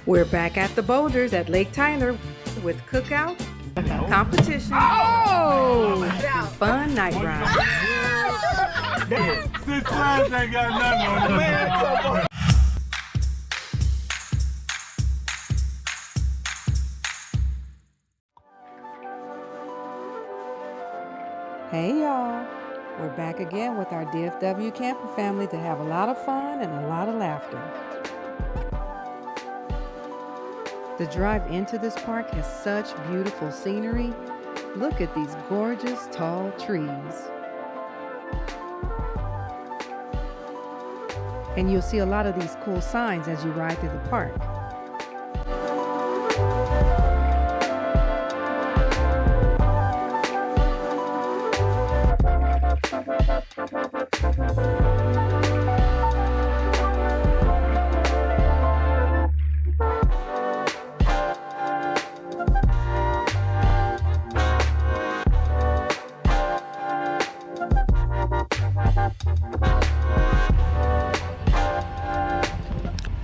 We're back at the Boulders at Lake Tyler with cookout, competition, fun night rides. Six times ain't got nothing on it. Hey y'all, we're back again with our DFW camping family to have a lot of fun and a lot of laughter. The drive into this park has such beautiful scenery. Look at these gorgeous tall trees. And you'll see a lot of these cool signs as you ride through the park.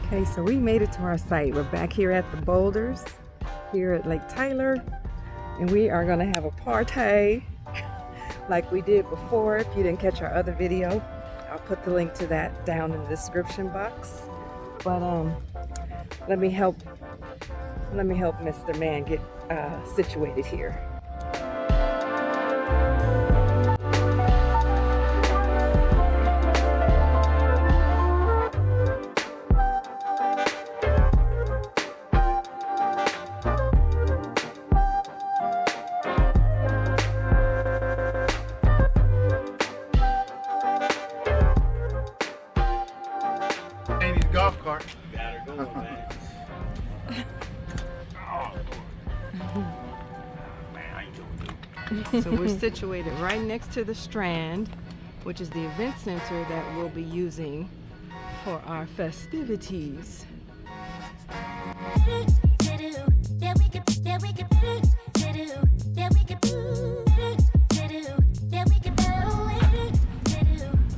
Okay, so we made it to our site. We're back here at the Boulders, here at Lake Tyler, and we are gonna have a party like we did before. If you didn't catch our other video, I'll put the link to that down in the description box. But let me help Mr. Man get situated here. Golf cart. So we're situated right next to the Strand, which is the event center that we'll be using for our festivities.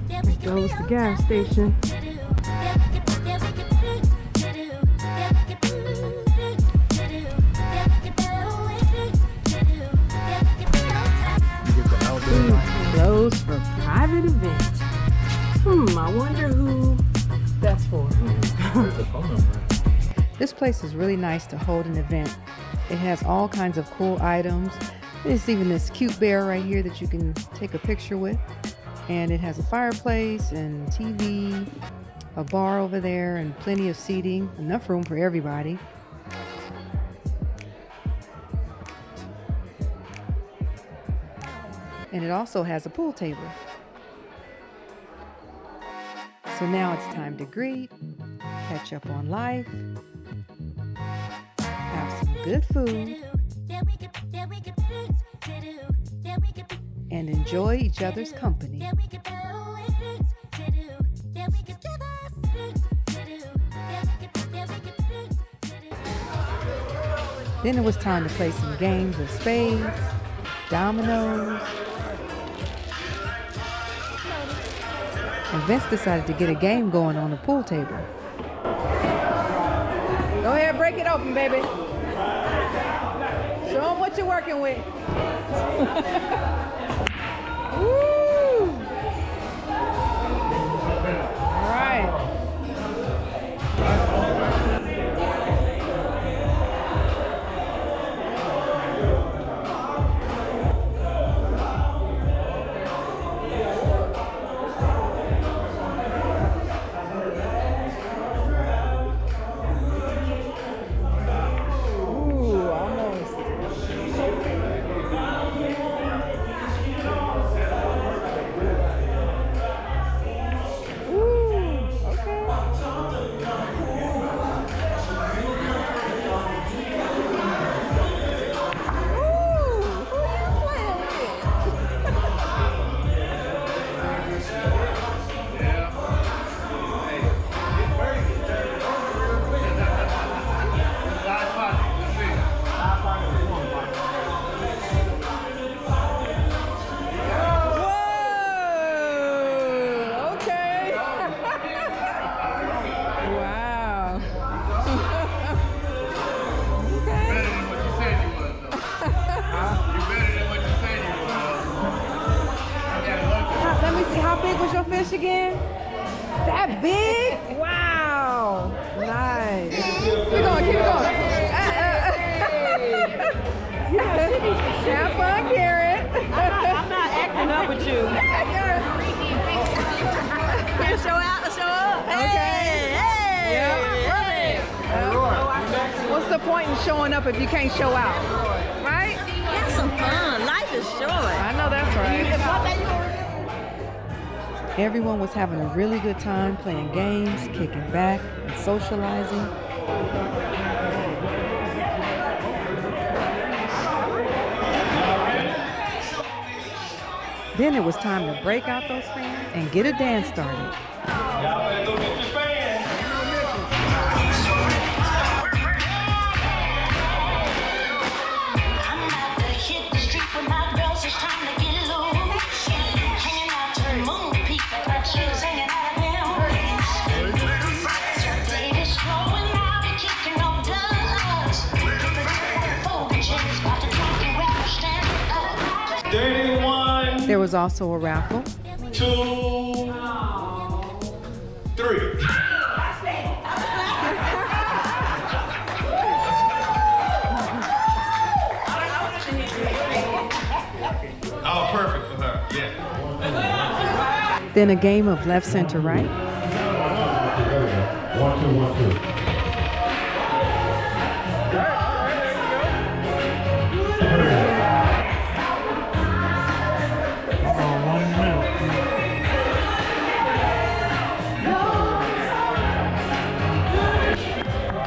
There goes the gas station. Closed for private event. I wonder who that's for. This place is really nice to hold an event. It has all kinds of cool items. There's even this cute bear right here that you can take a picture with. And it has a fireplace and TV, a bar over there, and plenty of seating, enough room for everybody. And it also has a pool table. So now it's time to greet, catch up on life, have some good food, and enjoy each other's company. Then it was time to play some games of spades, dominoes, and Vince decided to get a game going on the pool table. Go ahead, break it open, baby. Show them what you're working with. Woo! All right. fish again? That big? Wow. Nice. Keep going, keep going. Have fun, Karen. I'm not acting up with you. Here, show out, show up. Hey, hey. Yeah. What's the point in showing up if you can't show out? Right? Have some fun. Life is short. I know that's right. Everyone was having a really good time playing games, kicking back, and socializing. Then it was time to break out those fans and get a dance started. Y'all better go get your fans. I'm about to hit the street with my girls, it's time to get loose. Hanging out to the moon, people got chills hanging out of them. Baby's flowing out and kicking up dust. Folding chairs, got the drunk and rapper standing up. 31. There was also a raffle. 2, 3. Oh, perfect for her. Yeah. Then a game of left, center, right. 1, 2, 1, 2.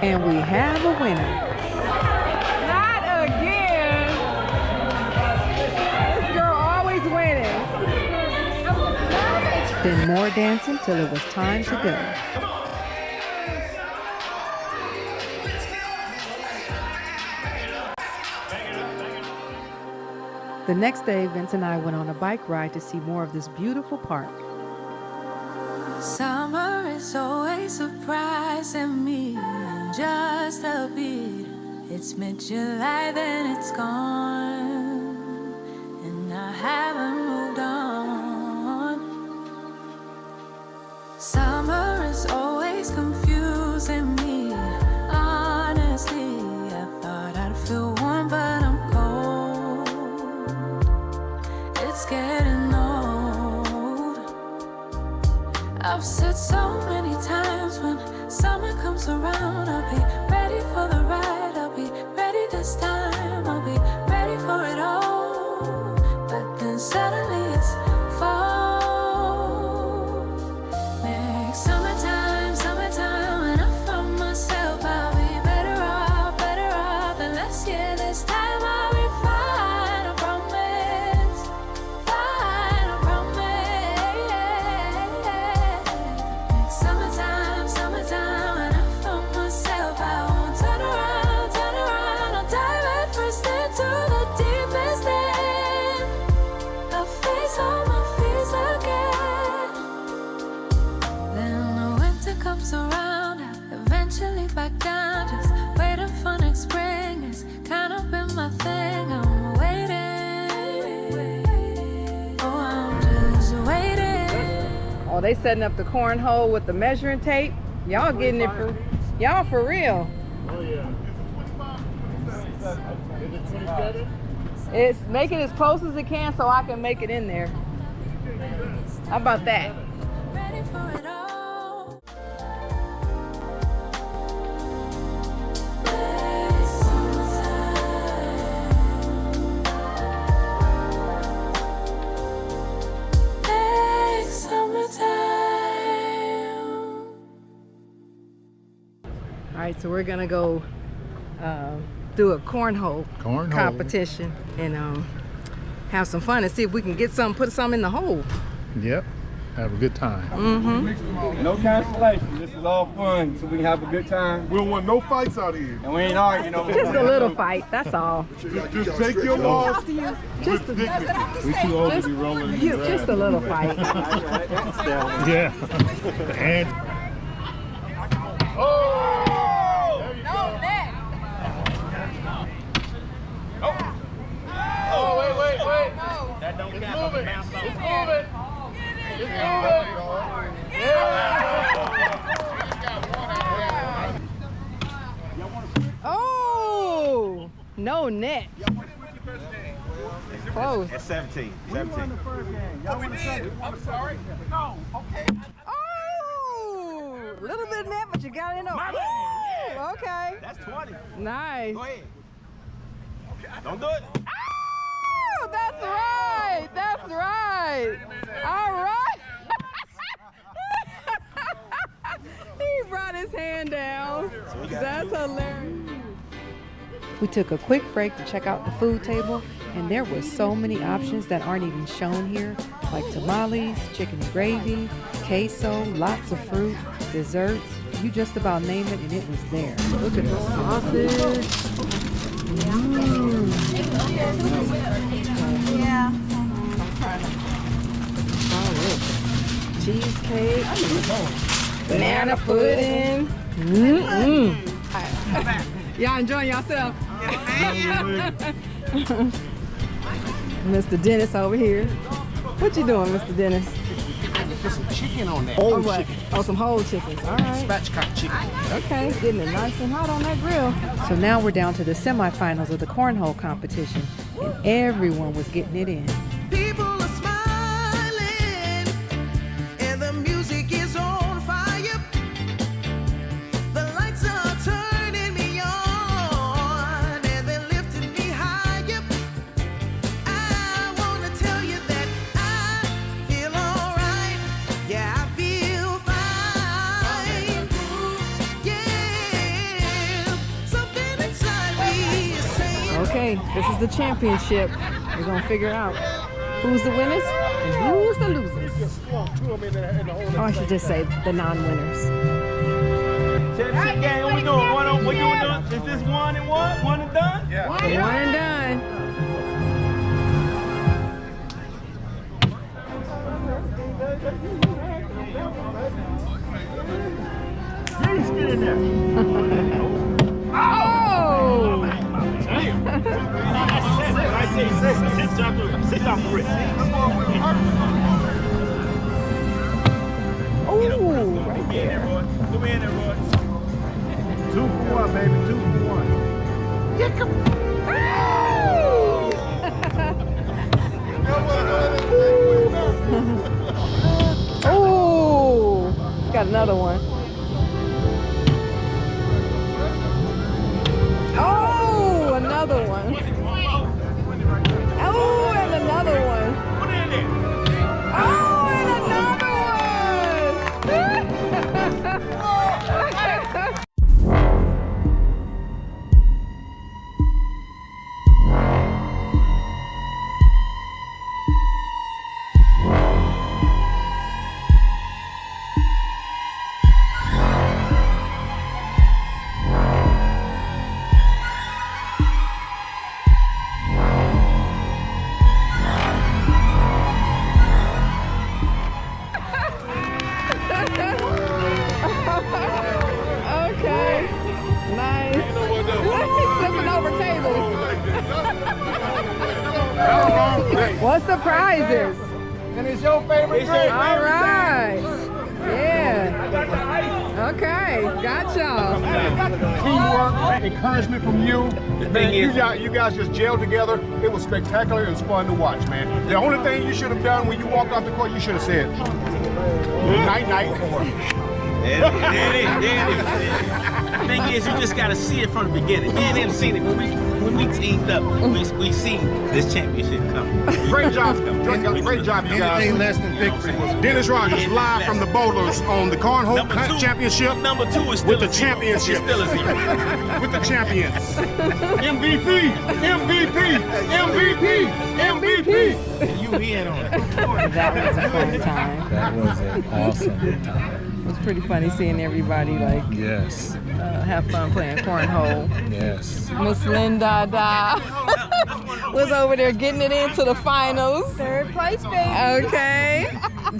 And we have a winner. Not again. This girl always winning. Then more dancing till it was time to go. The next day, Vince and I went on a bike ride to see more of this beautiful park. Summer is always surprising me, in just a bit. It's mid-July, then it's gone, and I haven't moved on. Summer is always confusing me, honestly. I thought I'd feel warm, but I'm cold. It's getting old. I've said so many times, when summer comes around, I'll be ready for the ride. I'll be ready this time. I'll be ready for it all. But then suddenly it's fall. Next summertime, summertime, and I found myself, I'll be better off than last year. This time I'll be fine, I promise. Fine, I promise. Summertime, summertime, and I found myself, I won't turn around, I'll dive head first into the deepest end. I'll face all my fears again. Then the winter comes around, I eventually back down, just waiting for next spring. It's kind of been my thing, I'm waiting. Oh, I'm just waiting. Oh, they setting up the cornhole with the measuring tape. Y'all getting it for y'all for real. Oh, yeah. It's make it as close as it can so I can make it in there. How about that? Ready for it all. All right, so we're gonna go do a cornhole competition and have some fun and see if we can get some, put some in the hole. Yep. Have a good time. Mm-hmm. No cancellation. This is all fun, so we can have a good time. We don't want no fights out here. And we ain't arguing over Just a little fight, that's all. Just take your loss. Just We too old to be rolling in the grass. just a little fight. Yeah. And Oh, wait. That don't count. It's moving. It's moving. No net. Close. At 17. We won the first game. Y'all won the second. I'm sorry. No. Okay. Oh, a little bit of net, but you got it in. Woo! Okay. That's 20. Nice. Go ahead. Don't do it. Oh, that's right. That's right. All right. He brought his hand down. That's hilarious. We took a quick break to check out the food table, and there were so many options that aren't even shown here, like tamales, chicken and gravy, queso, lots of fruit, desserts. You just about name it, and it was there. Look at the sausage. Yeah. Cheesecake, banana pudding. Y'all enjoying yourself? Mr. Dennis over here. What you doing, Mr. Dennis? Put some chicken on that. Oh, what? Oh, some whole chickens. All right. Spatchcock chicken. Okay, getting it nice and hot on that grill. So now we're down to the semifinals of the cornhole competition, and everyone was getting it in. People are smiling, and the music is on fire. The lights are turning me on, and they're lifting me higher. I want to tell you that I feel alright. Yeah, I feel fine. Yeah, something inside me is saying. Okay, this is the championship. We're gonna figure out who's the winners and who's the losers. Oh, I should just say the non-winners. Championship game, what we doing? What you doing? Is this 1 and 1? 1 and done? Yeah. One and done. Please get in there. Oh! Sit off the wrist. Oh, right there. Come in there, boy. 2 for 1, baby. 2 for 1. Oh, got another one. Oh, another one. Oh, and another one. Put it in there. Oh, and another one. Okay, nice. Flipping over tables. What's the prizes? And it's your favorite drink. All right. Yeah. Okay, got y'all. Teamwork, encouragement from you. Man, you guys just gelled together. It was spectacular. It was fun to watch, man. The only thing you should have done when you walked off the court, you should have said, night, night. There it is. The thing is, you just gotta see it from the beginning. Me and him seen it when we teamed up. We seen this championship coming. Great job. Great job, you guys. Anything less than victory. Dennis Rogers live from the Boulders on the Cornhole Championship. Number 2 is still With the championship. It's still a 0. With the champions. MVP! MVP! MVP! MVP! You in on it. That was a fun time. That was an awesome time. It was pretty funny seeing everybody like Yes. have fun playing cornhole. Yes. Miss Linda was over there getting it into the finals. Third place, baby. Okay.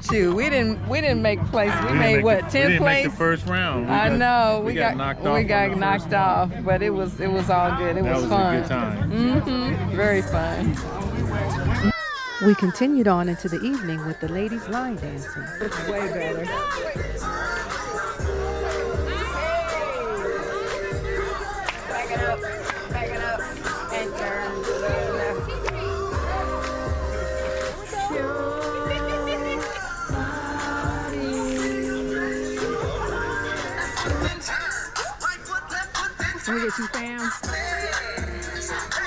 Shoot, we didn't make place. We made what, 10th We didn't place? make the first round. I know. We got knocked off. We got knocked off, but it was all good. It was fun. a good time. Very fun. We continued on into the evening with the ladies line dancing. It's way better. Back it up, and Let me get you, Sam.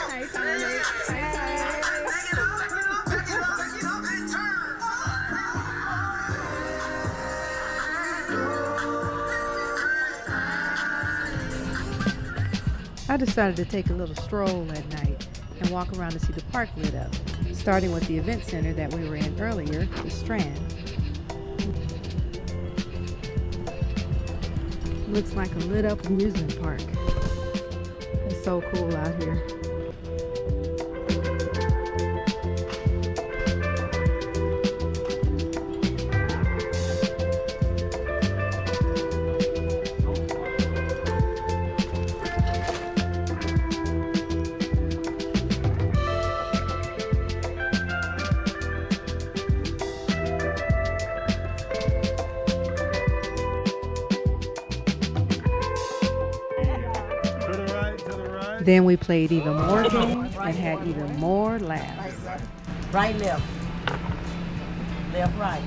Hey, Tony. Hey, I decided to take a little stroll at night and walk around to see the park lit up, starting with the event center that we were in earlier, the Strand. Looks like a lit up amusement park. It's so cool out here. Then we played even more games and had even more laughs. Right, left. Left, right.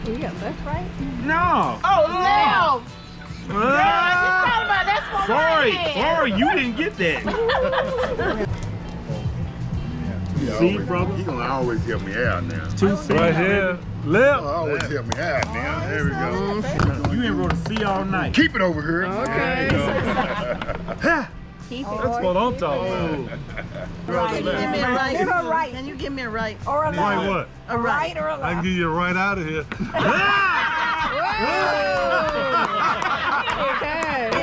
We got left, right? No. Oh, left! Sorry, you didn't get that. See, brother? He gonna always help me out now. Right here. Left. Always help me out now. There we go. You ain't wrote a C all night. Keep it over here. Okay. That's what I'm talking about. Right. Give me a right. Give her a right. Can you give me a right? Or a Right what? A right or a I left? can give you a right out of here. Okay. You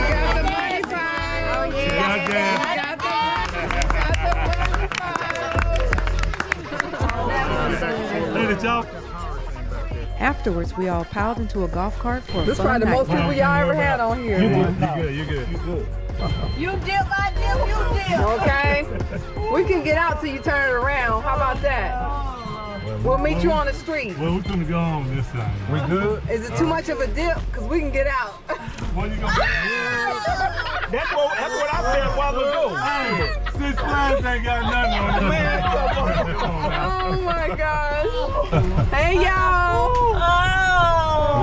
got the money sign. Oh, yeah. Goddamn. Hey, did y'all? Afterwards, we all piled into a golf cart for a This fun probably the night. most people y'all ever had on here. You good, you good. You dip, I dip, you dip. Okay? We can get out till you turn it around. How about that? We'll meet you on the street. Well, we're gonna go on this side. We good? Is it too much of a dip? Because we can get out. What you gonna do? That's what I said a while ago. Hey, 6 flags ain't got nothing on it. Oh my gosh. Hey y'all.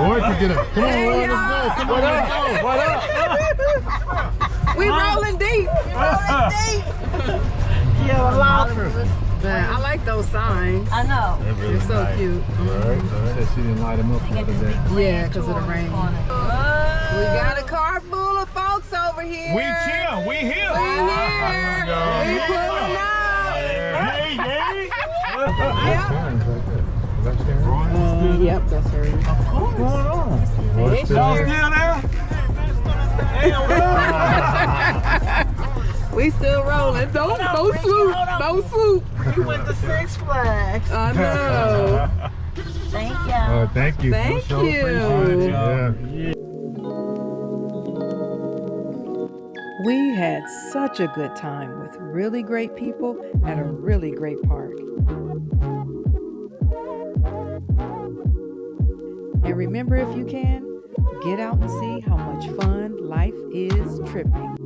Boy, you get up. Come on, Hey, let's go. Come on, let's go. What up? We rolling deep. Yeah, a lot. Man, I like those signs. I know. They're so cute. Said she didn't light him up the other day. Yeah, because of the rain. We got a car full of folks over here. We chill. We here. We here. We pulling up. Hey, Yep, that's her. what's going on? Hey, Y'all Sherry. still there? We still rolling. Don't swoop. Don't swoop. You went to Six Flags. I know. Thank you. Thank you. Thank Sure appreciate you. y'all. We had such a good time with really great people at a really great park. And remember, if you can, get out and see how much fun life is tripping.